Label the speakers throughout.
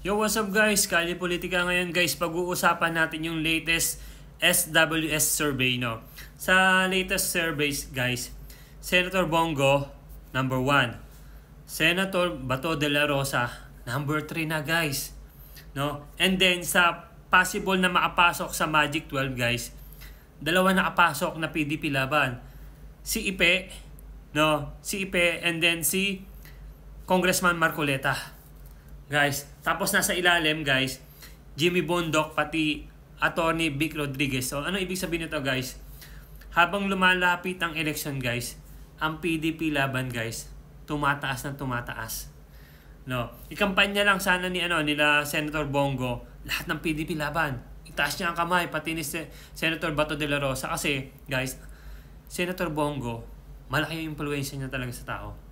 Speaker 1: Yo, what's up guys? Kalye Politika ngayon guys. Pag-uusapan natin yung latest SWS survey, no? Sa latest surveys guys, Senator Bongo, number 1. Senator Bato de la Rosa, number 3 na guys. No? And then sa possible na makapasok sa Magic 12 guys, dalawa nakapasok na PDP laban. Si Ipe, no? Si Ipe and then si Congressman Marcoleta. Guys, tapos nasa ilalim guys, Jimmy Bondoc pati Attorney Vic Rodriguez. So ano ibig sabihin nito guys? Habang lumalapit ang election guys, ang PDP laban guys, tumataas ng tumataas. No, ikampanya lang sana ni nila Senator Bongo, lahat ng PDP laban. Itaas niya ang kamay pati ni Senator Bato de la Rosa kasi guys, Senator Bongo, malaki yung impluwensya niya talaga sa tao.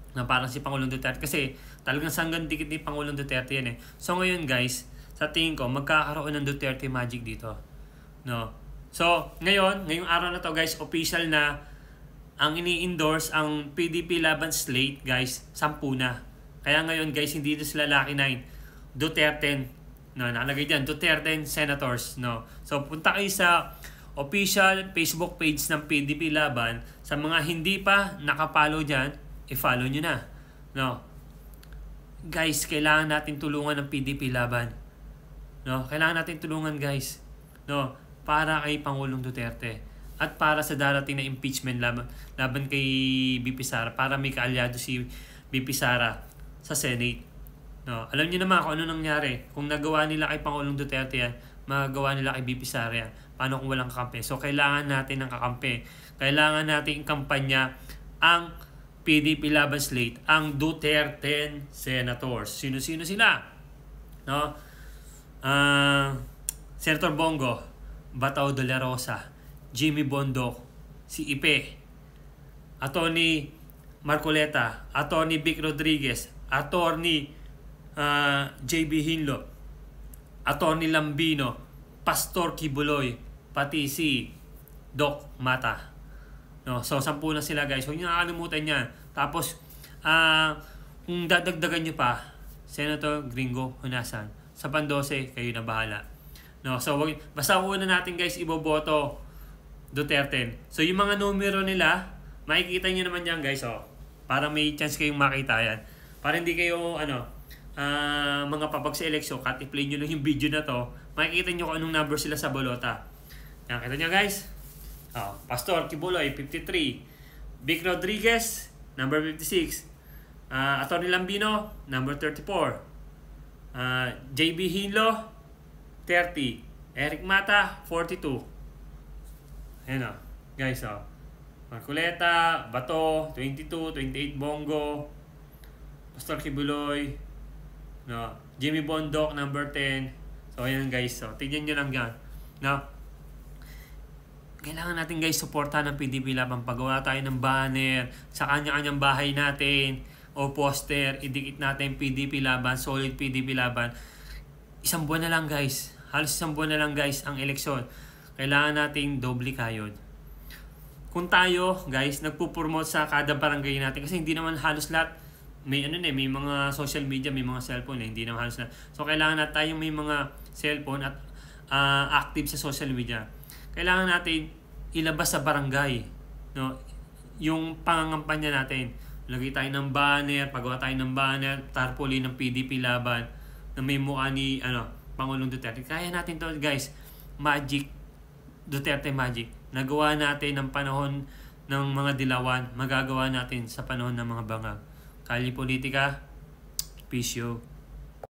Speaker 1: Na parang si Pangulong Duterte kasi talagang sanggan dikit ni Pangulong Duterte yan eh. So ngayon guys, sa tingin ko magkakaroon ng Duterte magic dito. No. So ngayong araw na to guys, official na ang ini-endorse ang PDP laban slate guys, 10 na. Kaya ngayon guys, hindi na sila Lucky 9. Duterte, no, nakalagay diyan Duterte senators, no. So punta kayo sa official Facebook page ng PDP laban. Sa mga hindi pa nakapollow diyan, i-follow nyo na. No? Guys, kailangan natin tulungan ng PDP laban. No? Kailangan natin tulungan guys. No? Para kay Pangulong Duterte. At para sa darating na impeachment laban kay BP Sara. Para may kaalyado si BP Sara sa Senate. No? Alam niyo naman kung ano nangyari. Kung nagawa nila kay Pangulong Duterte yan, magagawa nila kay BP Sara yan. Paano kung walang kakampi? So, kailangan natin ng kakampi. Kailangan natin kampanya ang PDP laban slate, ang Duterte senators. Sino-sino sila? No? Senator Bongo, Bato de la Rosa, Jimmy Bondoc, si Ipe, Attorney Marcoleta, Attorney Vic Rodriguez, Attorney JB Hinlo, Attorney Lambino, Pastor Kibuloy, pati si Doc Mata. No, so 10 na sila guys. Huwag niyo nakakalimutan yan. Tapos kung dadagdagan niyo pa, Senator Gringo Honasan, sa Pan-12 kayo na bahala. No, so basta una natin guys iboboto Duterte. So yung mga numero nila, makikita niyo naman diyan guys, oh. Para may chance kayong makita yan. Para hindi kayo mga papag sa eleksyon, cut i-play niyo lang yung video na to. Makikita niyo kung anong number sila sa bolota. Yan, kita niyo guys. Pastor Kibuloy, 53. Vic Rodriguez, number 56. Atty. Lambino, number 34. JB Hinlo, 30. Eric Mata, 42. Ayan guys, Marcoleta, Bato, 22, 28 Bongo, Pastor Kibuloy, no, Jimmy Bondoc, number 10. So ayan guys, tignan nyo lang yan. No? Kailangan natin guys suportahan ng PDP laban. Pagawa tayo ng banner sa kanya-kanyang bahay natin o poster, idikit natin PDP laban, solid PDP laban. Isang buwan na lang guys, halos isang buwan na lang guys ang eleksyon. Kailangan nating doble kayod. Kung tayo guys nagpo-promote sa kada barangay natin, kasi hindi naman halos lahat may may mga social media, may mga cellphone hindi naman halos lahat. So kailangan na tayong may mga cellphone at active sa social media. Kailangan natin ilabas sa barangay, no, yung pangangampanya natin. Lagay tayo ng banner, pagawa tayo ng banner, tarpaulin ng PDP laban na may mukha ni Pangulong Duterte. Kaya natin to guys. Magic, Duterte magic. Nagawa natin ng panahon ng mga dilawan, magagawa natin sa panahon ng mga bangag. Kalye Politika, peace yo.